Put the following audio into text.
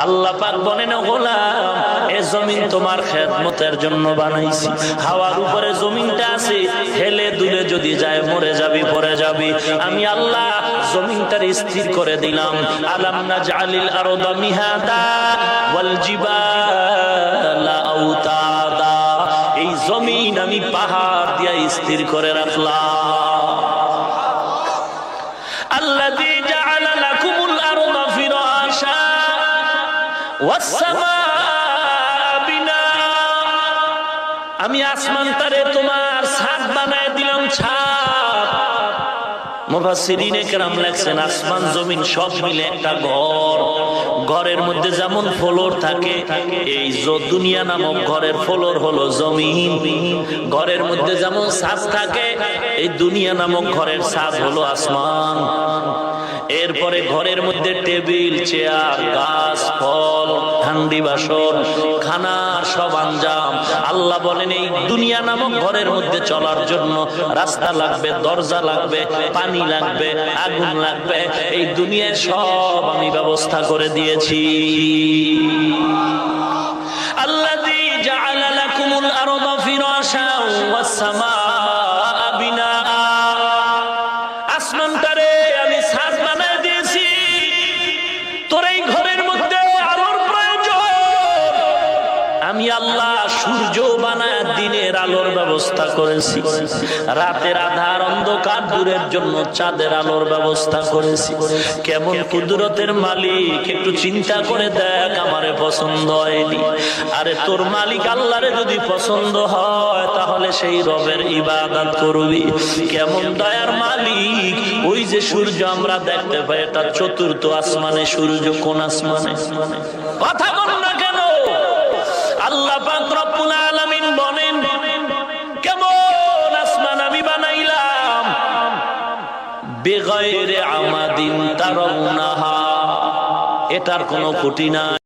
আল্লাহ পাক বলেন, গোলাম, এই জমিন তোমার খেদমতের জন্য বানাইছি। হাওয়ার উপরে জমিনটা আছে, হেলে দুলে যদি যায় মরে যাবি, পড়ে যাবি। আমি আল্লাহ জমিনটার স্থির করে দিলাম। আলাম নাজআলিল আরদা মিহাদা ওয়াল জিবালা আওতাদা। এই জমিন আমি পাহাড় দিয়া স্থির করে রাখলাম। আল্লাযী জাআলা লাকুমুল আরদা ফিরাশা আমি আসমানটারে তোমার ছাদ বানায় দিলাম, ছাদ। মুফাসসিরিনে কেরাম লেখছেন, আসমান জমিন সব মিলে একটা ঘর। ঘরের মধ্যে যেমন ফ্লোর থাকে, এই দুনিয়া নামক ঘরের ফ্লোর হলো জমিন। ঘরের মধ্যে যেমন ছাদ থাকে, এই দুনিয়া নামক ঘরের ছাদ হলো আসমান। এরপরে ঘরের মধ্যে টেবিল, চেয়ার, গাছ, ফল, হান্ডি বাসন, খানার সব আঞ্জাম। আল্লাহ বলেন, এই দুনিয়া নামক ঘরের মধ্যে চলার জন্য রাস্তা লাগবে, দরজা লাগবে, পানি লাগবে, আগুন লাগবে। এই দুনিয়ার সব আমি ব্যবস্থা করে দিয়েছি। আল্লাযী জাআলা লাকুমুল আরদা ফিরাশা ওয়াস সামাআ বিনাআ। আসমানটারে আমি ছাদ বানায় দিয়েছি। তোর এই ঘরের মধ্যে আলোর প্রয়োজন, আমি আল্লাহ সূর্য বানায় দিনের আলোর ব্যবস্থা করেছি। রাতের আধার অন্ধকার দূরের জন্য চাঁদের আলোর ব্যবস্থা করেছি। কেমন কুদরতের মালিক, একটু চিন্তা করে দেখ। আমারে পছন্দ হয়নি, আরে তোর মালিক আল্লাহরে যদি পছন্দ হয় তাহলে সেই রবের ইবাদত করবি। কেমন দয়ার মালিক। ওই যে সূর্য আমরা দেখতে পাই, এটা চতুর্থ আসমানে সূর্য। কোন আসমানে? কথা বল না কেন? আল্লাহ পাক রব্বুল আলামিন বলেন, কেমন আসমান আমি বানাইলাম, বেগাইরে আমাদিন তারাউনাহা, এটার কোনো খুঁটি নাই।